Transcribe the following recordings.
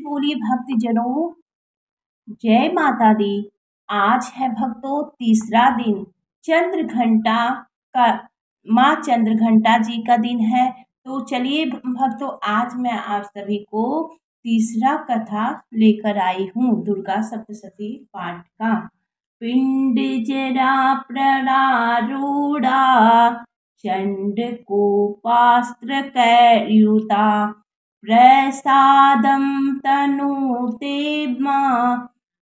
बोलिए भक्तजनों, जय माता दी। आज है भक्तों तीसरा दिन चंद्र घंटा का, माँ चंद्र घंटा जी का दिन है। तो चलिए भक्तों, आज मैं आप सभी को तीसरा कथा लेकर आई हूँ दुर्गा सप्तशती पाठ का। पिंड जरा प्रणारूढ़ा चंड कोपास्त्र कैर्युता प्रसादं तनुते मां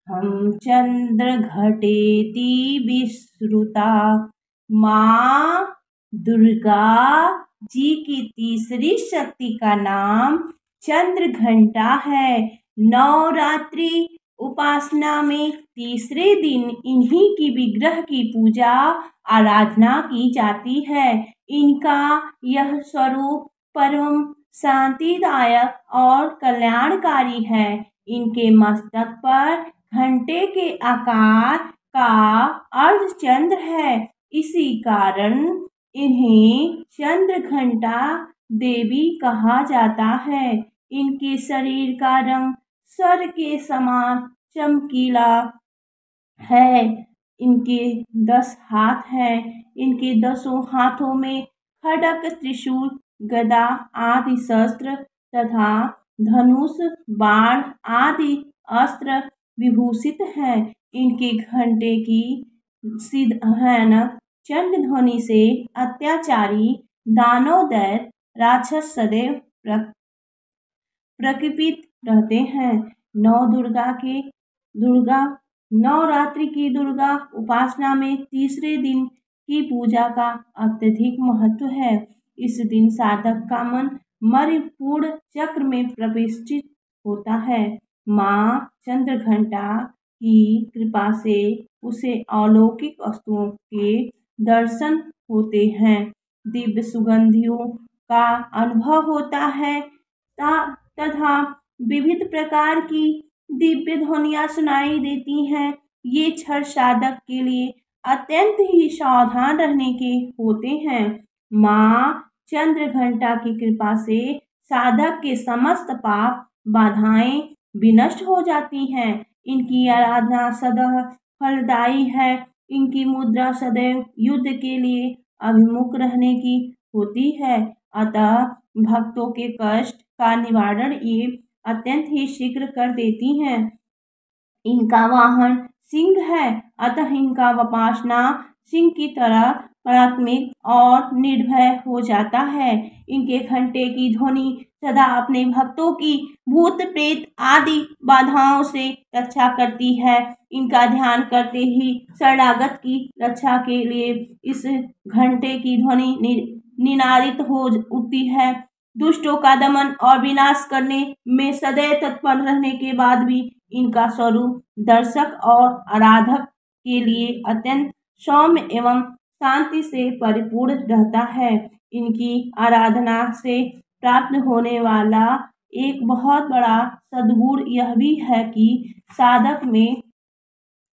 हम चंद्र घटेति विश्रुता। माँ दुर्गा जी की तीसरी शक्ति का नाम चंद्र घंटा है। नवरात्रि उपासना में तीसरे दिन इन्हीं की विग्रह की पूजा आराधना की जाती है। इनका यह स्वरूप परम शांतिदायक और कल्याणकारी है। इनके मस्तक पर घंटे के आकार का अर्धचंद्र है। इसी कारण इन्हें चंद्र घंटा देवी कहा जाता है। इनके शरीर का रंग स्वर्ग के समान चमकीला है। इनके 10 हाथ हैं। इनके 10 हाथों में खड्ग, त्रिशूल, गदा आदि शस्त्र तथा धनुष, बाण आदि अस्त्र विभूषित हैं। इनके घंटे की भयानक चंड ध्वनि से अत्याचारी दानव दैत्य राक्षस सदैव प्रकंपित रहते हैं। नवरात्रि की दुर्गा उपासना में तीसरे दिन की पूजा का अत्यधिक महत्व है। इस दिन साधक का मन मणिपूर्ण चक्र में प्रतिष्ठित होता है। माँ चंद्र घंटा की कृपा से उसे अलौकिक वस्तुओं के दर्शन होते हैं, दिव्य सुगंधियों का अनुभव होता है तथा विविध प्रकार की दिव्य ध्वनियाँ सुनाई देती हैं। ये क्षण साधक के लिए अत्यंत ही सावधान रहने के होते हैं। माँ चंद्र घंटा की कृपा से साधक के समस्त पाप बाधाएं विनष्ट हो जाती हैं। इनकी आराधना सदैव फलदायी है। इनकी मुद्रा सदैव युद्ध के लिए अभिमुख रहने की होती है। अतः भक्तों के कष्ट का निवारण ये अत्यंत ही शीघ्र कर देती हैं। इनका वाहन सिंह है, अतः इनका उपासना सिंह की तरह प्राथमिक और निर्भय हो जाता है। इनके घंटे की ध्वनि सदा अपने भक्तों की भूत प्रेत आदि बाधाओं से रक्षा करती है। इनका ध्यान करते ही शरणागत की रक्षा के लिए इस घंटे की ध्वनि निनादित हो उठती है। दुष्टों का दमन और विनाश करने में सदैव तत्पर रहने के बाद भी इनका स्वरूप दर्शक और आराधक के लिए अत्यंत सौम्य एवं शांति से परिपूर्ण रहता है। इनकी आराधना से प्राप्त होने वाला एक बहुत बड़ा सद्गुण यह भी है कि साधक में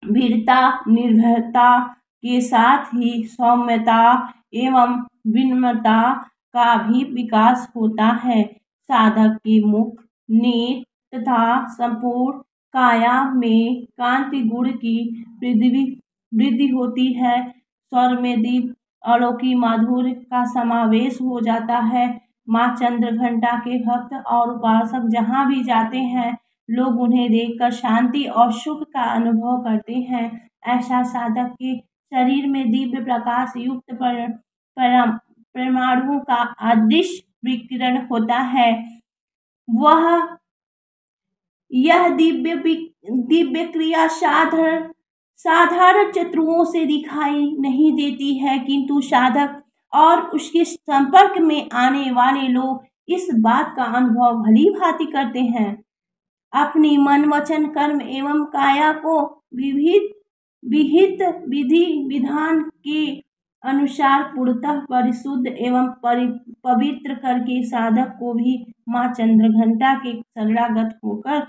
वीरता, निर्भयता के साथ ही सौम्यता एवं विनम्रता का भी विकास होता है। साधक के मुख, नेत्र तथा संपूर्ण काया में कांति गुण की वृद्धि होती है। स्वर में दिव्य अलौकिक माधुर्य का समावेश हो जाता है। माँ चंद्र घंटा के भक्त और उपासक जहाँ भी जाते हैं, लोग उन्हें देखकर शांति और सुख का अनुभव करते हैं। ऐसा साधक के शरीर में दिव्य प्रकाश युक्त परमाणुओं का अदृश्य विकिरण होता है। यह दिव्य क्रिया साधारण शत्रुओं से दिखाई नहीं देती है, किंतु साधक और उसके संपर्क में आने वाले लोग इस बात का अनुभव भली भांति करते हैं। अपनी मन, वचन, कर्म एवं काया को विहित विधि विधान के अनुसार पूर्णतः परिशुद्ध एवं पवित्र करके साधक को भी माँ चंद्र घंटा के शरणागत होकर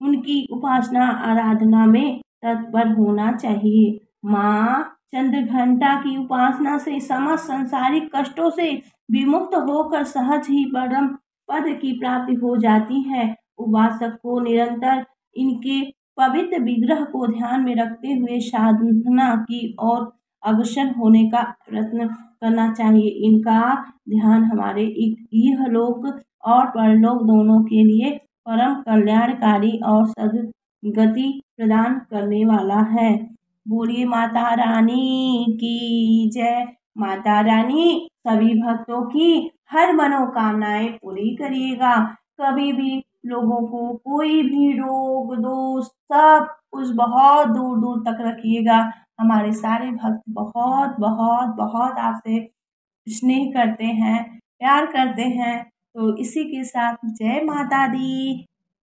उनकी उपासना आराधना में तत्पर होना चाहिए। माँ चंद्र घंटा की उपासना से समस्त सांसारिक कष्टों से विमुक्त होकर सहज ही परम पद की प्राप्ति हो जाती है। उपासक को निरंतर इनके पवित्र विग्रह को ध्यान में रखते हुए साधना की और अग्रसर होने का प्रयत्न करना चाहिए। इनका ध्यान हमारे इहलोक और परलोक दोनों के लिए परम कल्याणकारी और सद्गति प्रदान करने वाला है। बोलिए माता रानी की जय। माता रानी सभी भक्तों की हर मनोकामनाएं पूरी करिएगा। कभी भी लोगों को कोई भी रोग दोष सब कुछ बहुत दूर दूर तक रखिएगा। हमारे सारे भक्त बहुत बहुत बहुत आपसे स्नेह करते हैं, प्यार करते हैं। तो इसी के साथ जय माता दी।